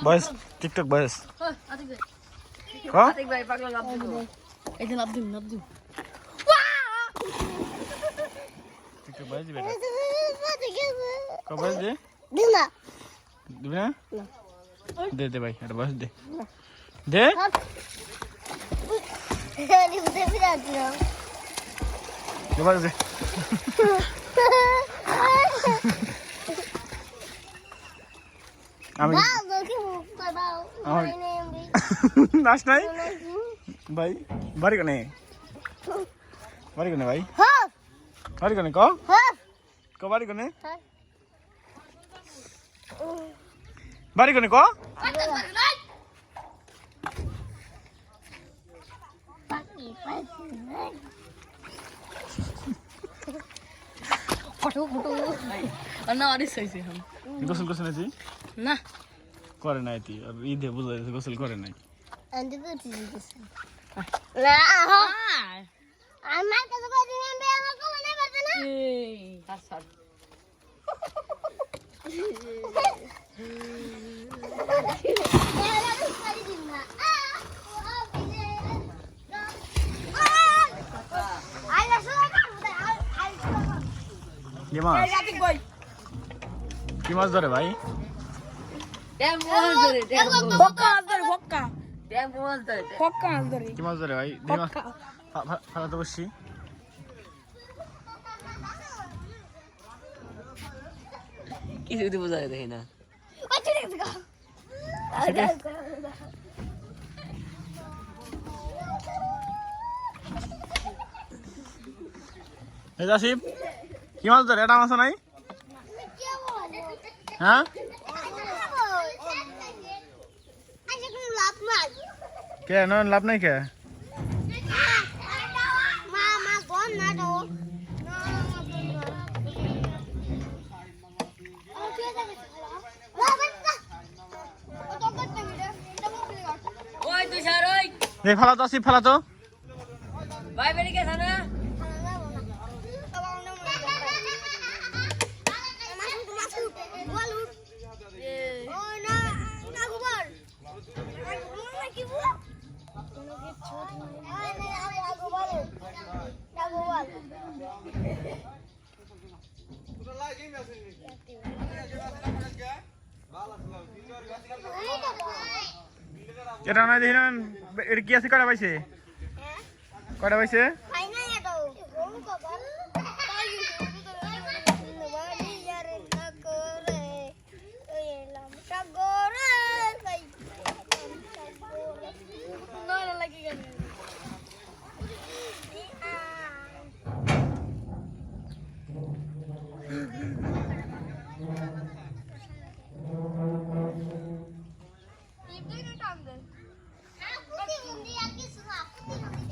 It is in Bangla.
বয়স টিকটক বয়স আতিক ভাই পাগলা লাভ দিব এই যে লাভ দিন টিকটক বয়স দিবে ক বয়স দে দিবি না দে দে ভাই এটা বয়স দে দে বয়স দে আমি নাচ নাই ভাই বাড়ি কোনে ভাই বাড়ি কোনে ক বাড়ি কোনে বাড়ি কোনে ক ফটো না আরিস হইছে গোসল করছ না না করে নাই তুই আর ঈদে বুঝা গোসল করে নাই আন্টি তো ঠিক আছে না আমার কাছে কই দিন আমি আমার কোলে নেই পারবে না এই আচ্ছা কি মাছ ধরে ভাই কি মাছ ধরে ভাই ফালাতে বসছি কিছু যদি বোঝা দেখি না আসিফ কি মাছ ধরে এটা মাছ নাই হ্যাঁ কে নয় লাভ নাই কে ফালাতো আসিফ ফালাতো ভাই বেরিয়ে গেছে না এটা নাই দেখি না এটা কি আছে কয়টা পাইছে